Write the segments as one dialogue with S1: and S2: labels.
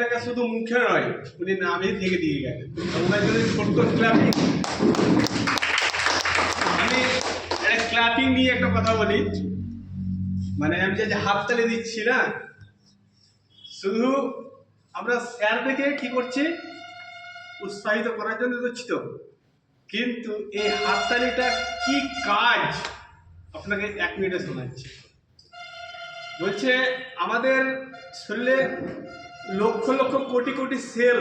S1: টাকা শুধু মুখে নয়, উনি নামে থেকে দিয়ে গেলেন। ওনার জন্য ছোট্ট ক্লাপিং। আমি একটা ক্লাপিং নিয়ে একটা কথা বলি, মানে আমি যে হাততালি দিচ্ছি না, শুধু আমরা স্যারদেরকে কি করছি, উৎসাহিত করার জন্য দিচ্ছি তো, কিন্তু এই হাততালিটা কি কাজ আপনাকে 1 মিনিটে শোনাচ্ছি। বলছে আমাদের শরীরে লক্ষ লক্ষ কোটি কোটি সেল,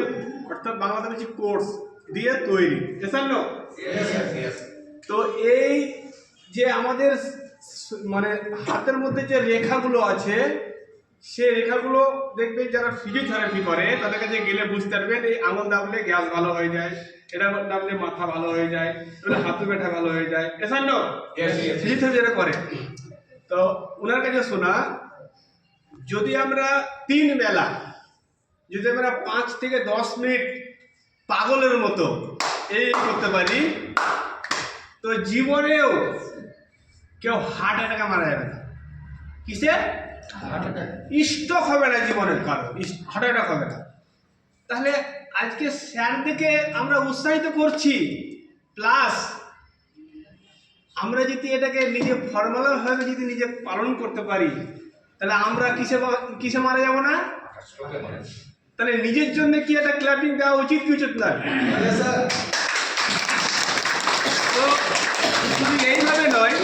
S1: অর্থাৎ বাংলাদেশি কোর্স দিয়ে তৈরি, তো এই যে আমাদের মানে হাতের মধ্যে যে রেখাগুলো আছে, সেই রেখাগুলো দেখবে যারা ফিজিওথেরাপি করে তাদের কাছে গেলে বুঝতে পারবেন, এই আঙুল দাবলে গ্যাস ভালো হয়ে যায়, এটা দাবলে মাথা ভালো হয়ে যায়, হাতু ব্যথা ভালো হয়ে যায়, ফিজিওথেরাপি যেটা করে। তো ওনার কাছে শোনা, যদি আমরা 3 বেলা যদি আমরা 5 থেকে 10 মিনিট পাগলের মতো এই করতে পারি, তো জীবনেও কেউ হার্ট অ্যাটাকে মারা যাবে না। কিসে? স্ট্রোক হবে না, জীবনের কারো হার্ট অ্যাটাক হবে না। তাহলে আজকে স্যারদেরকে আমরা উৎসাহিত করছি, প্লাস আমরা যদি এটাকে নিজে ফর্মুলাভাবে যদি নিজে পালন করতে পারি, তাহলে আমরা কিসে মারা যাব না। তাহলে নিজের জন্য কি একটা ক্ল্যাপিং দেওয়া উচিত কি উচিত নয়? তো শুধু এইভাবে নয়,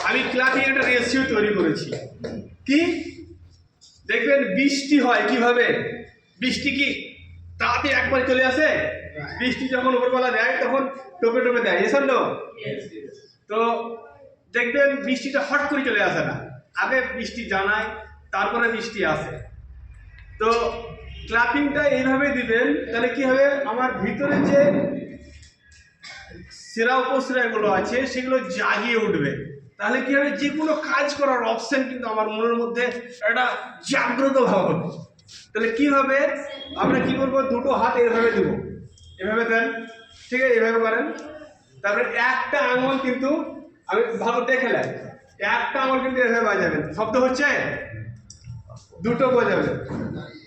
S1: আমি ক্ল্যাপিং একটা রেশিও তৈরি করেছি। কি দেখবেন, বৃষ্টি হয় কিভাবে, বৃষ্টি কি তাড়াতাড়ি একবার চলে আসে? বৃষ্টি যখন উপরবেলা দেয় তখন টোপে টোপে দেয়, এসব না? তো দেখবেন বৃষ্টিটা হট করে চলে আসে না, আগে বৃষ্টি জানায়, তারপরে বৃষ্টি আসে। তো ক্ল্যাপিংটা এইভাবে দিবেন, তাহলে কি হবে, আমার ভিতরে যে শিরা উপশিরাগুলো আছে সেগুলো জাগিয়ে উঠবে। তাহলে কি হবে, যে কোনো কাজ করার অপশন কিন্তু আমার মনের মধ্যে একটা জাগ্রত ভাব হবে। তাহলে কি হবে, আমরা কি করবো, দুটো হাত এইভাবে দেবো, এভাবে দেন, ঠিক আছে, এভাবে করেন। তারপরে একটা আঙুল কিন্তু আমি ভালো দেখে নেন, একটা আঙুল কিন্তু এভাবে বাজাবেন, শব্দ হচ্ছে, দুটো বাজাবেন,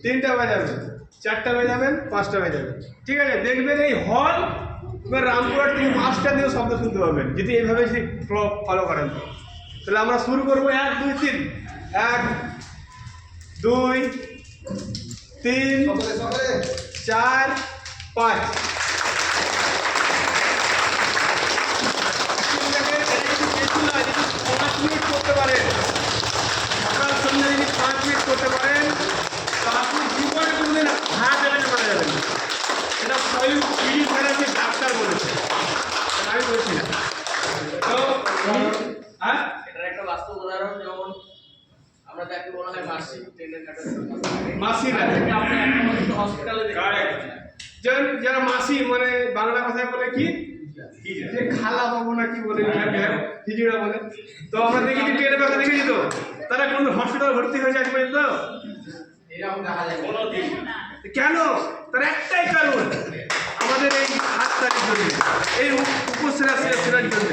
S1: 3টা বাজাবেন, 4টা বাজাবেন, 5টা বাজাবেন, ঠিক আছে। দেখবেন এই হল রামপুরহাট থেকে 5টা দিয়েও শব্দ শুনতে পাবেন যদি এইভাবে ফলো করেন। তাহলে আমরা শুরু করবো 1 2 3, 1 2 3 4 5। করতে পারেন সকাল সন্ধ্যা, যদি 5 মিনিট করতে পারেন, তো আপনি জীবনে কোনোদিন হার্ট অ্যাটাকে মারা যাবেন না। এটা স্বয়ং ফিজিওথেরাপি ডাক্তার বলেছে, আমি বলছি না। তো হ্যাঁ, এটার একটা বাস্তব উদাহরণ, যেমন আমরা যাকে বলা হয় মাসিরা, হসপিটালে যারা মাসি, মানে বাংলা ভাষায় বলে কি, যে খালা বাবু না কি বলে, হিজড়া বলে। তো আমরা দেখেছি ট্রেনে ব্যথা দেখেছি, তো তারা কোন হসপিটাল ভর্তি হয়ে যায় পর্যন্ত কেন? তার একটাই কারণ, আমাদের এই হাততালির জন্য, এই উপশিরা জন্য।